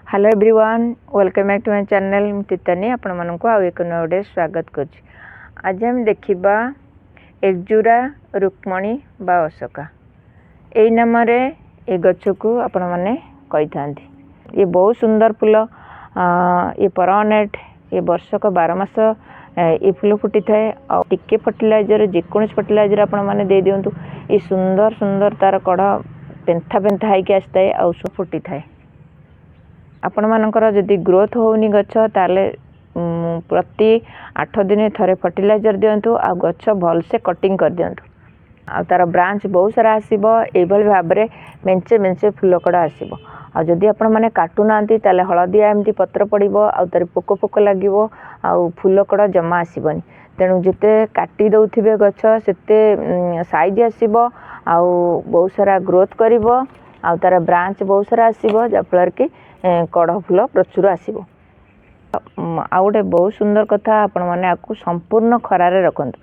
Hello everyone welcome back to my channel तीतानी आपण मानक आउ एक नोडे स्वागत कर। आज हम देखिबा एकजुरा रुक्मणी बा अशोका एई नाम रे ए गछ को आपण माने कहि थांती। ये बहुत सुंदर फूल ये परमानेंट ये वर्षक 12 मास ये फूल फुटी थाए आ टिके फर्टिलाइजर जेकोन फर्टिलाइजर आपण माने दे दियंतु ये सुंदर सुंदर तार कढ़ पेंथा पेंथा हाइके आसताए आ फुटी थाए। आपण मानकर जदि ग्रोथ होनी गछ ताले प्रति 8 दिन थरे फर्टिलाइजर दिंतु आ गछ भल से कटिंग कर दिंतु आ तार ब्रांच बहुत सारा आसीबो ए भली भाबरे मेंचे मेंचे फूल कड़ा आसीबो। आ जदि आपण माने काटू नांती ताले हळदिया एमती पत्र पड़िबो आ तार पोक पोक लागिबो आ फूल कड़ा जमा आसीबोनी। तेणु जिते काटी दउथिबे गछ सेते साइज आसीबो आ बहुत सारा ग्रोथ करिवो आ तार ब्रांच बहुत सारा आसीबो जाफलर कि कढ़ फूल प्रचुर आसीबो। आ गोटे बहुत सुंदर कथा आपण माने आकु संपूर्ण खरारे रखंतु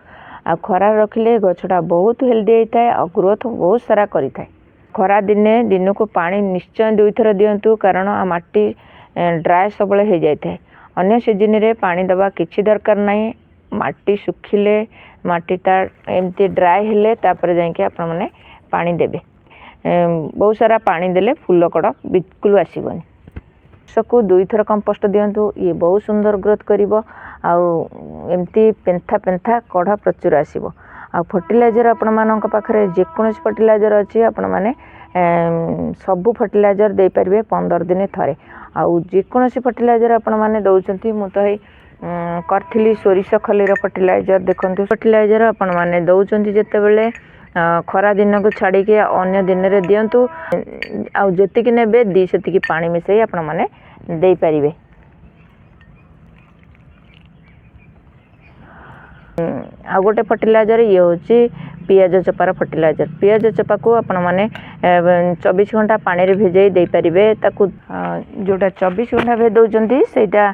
आ खरारे रखिले गछटा बहुत हेल्दी होता है और ग्रोथ बहुत सारा करि थाए। खरा दिने दिन को पानी निश्चय 2 थर दियंतु कारण आ माटी ड्राई सबले हो जाय थाए। अन्य सीजन रे पानी दबा किछि दरकार नाही। माटी सुखिले माटी ता एमती ड्राई हेले तापर जाय के आपण माने पानी देबे। बहुत सारा पानी देले फूल कड़ बिल्कुल आसीबनी। सबको 2 थर कंपोस्ट दियंतु ये बहुत सुंदर ग्रोथ करिवो आ एमती पेंथा पेंथा कढ़ प्रचुर आसीबो। आ फर्टिलाइजर आपण मानक पाखरे जेकोन फर्टिलाइजर अछि आपण माने सब फर्टिलाइजर दे परिबे 15 दिन थरे। आ जेकोन फर्टिलाइजर आपण माने दउचंती मु तो हे करथिली सोरिष खलीर फर्टिलाइजर देखंतु फर्टिलाइजर आपण माने दउचंती जते बेले खरा दिन को छाड़ी के अन्य दिन रे दियंतु आ जति कि नेबे दी सेति कि पानी मिसई आपण माने दे परिबे। आ गोटे फर्टिलाइजर ये होची पियाज चपार फर्टिलाइजर। पियाज चपा को आपण माने 24 घंटा पानी रे भेजई दे परिबे। ताकू जोटा 24 घंटा भेज दउचंती सेटा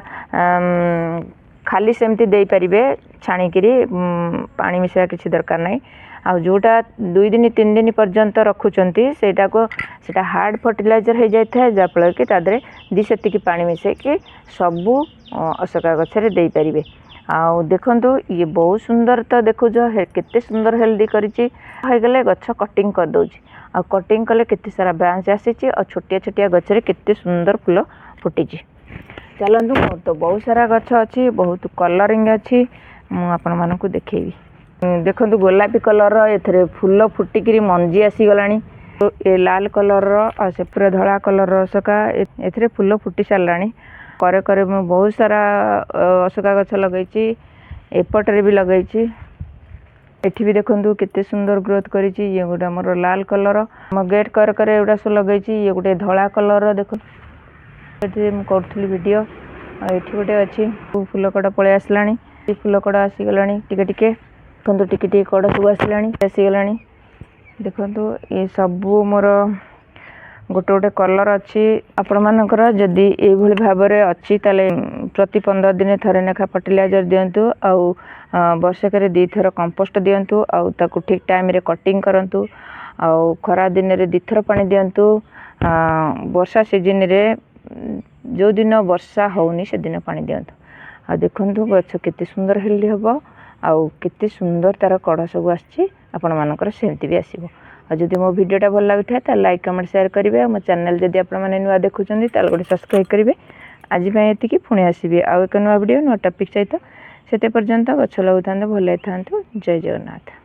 खाली सेमती दे परिबे छाणी करी पानी मिसया किछि दरकार नाही। आ जोटा 2 दिन 3 दिन पर्यंत रखुचंती सेटा को सेटा हार्ड फर्टिलाइजर हो जाय थाए जाफल कि तादरे दी सेति कि पानी मिसे कि सबु अशोका गछरे दे परिबे। आ देखंतु ये बहुत सुंदर तो देखु जो केते सुंदर हेल्दी करिछि हो गले गछ कटिंग कर दउछि आ कटिंग कले केते सारा ब्रांच आसीछि और छोटिया छोटिया गछरे केते सुंदर फूल फुटिछि। चलंतु मोर तो बहुत सारा गछ अछि बहुत कलरिंग अछि मु आपण मानकु देखेबी। देखंतु गोलापी कलर एथरे फूल फुटिकिरी मंजी आसी गलानी। ए लाल कलर आ से पूरा धला कलर अशोका एथरे फूल फुटी सारलानी। करे करे मु बहुत सारा अशोका गछ लगैछि एपटरे भी लगैछि। एठी भी देखंतु केते सुंदर ग्रोथ करिछि। ये गोटा मोर लाल कलर म गेट कर करे एडा सो लगैछि। ये गोटे धला कलर देखो एठी मु करथली वीडियो एठी गोटे अछि फूल कड़ा पळे आसलानी। ए फूल कड़ा आसी गलानी टिके टिके देखंतु टिके टिके कड़ा सब आसलानी आसी गलानी। देखंतु ये सबु मोर गोटे गोटे कलर अच्छी आपण मानकर जदि ए भली भाबरे अच्छी ताले प्रति 15 दिन थरे नेखा फर्टिलाइजर दियंतु आउ वर्षक रे 2 थर कंपोस्ट दियंतु आउ ताकू ठीक टाइम रे कटिंग करंतु आउ खरा दिन रे 2 थर पानी दियंतु। वर्षा सीजन रे जो दिन वर्षा होउनी से दिन पानी दियंतु। आ देखंतु गछ केते सुंदर हेल्दी हबो आउ केते सुंदर तार कढ़ सब आछि आपण मानकर सेमती भी आसीबो। आ जदि मो वीडियोटा भल लागुथाय ता लाइक कमेंट शेयर करिवे। मो चैनल जदि आपण माने नुवा देखुचंदी ता गोटे सब्सक्राइब करिवे। आज पय एतिकी पुणी आसीबे आ एक नुवा वीडियो नुवा टॉपिक सहित सेते पर्यंत गछ लगाउथांतो भलै थांतो। जय जगन्नाथ।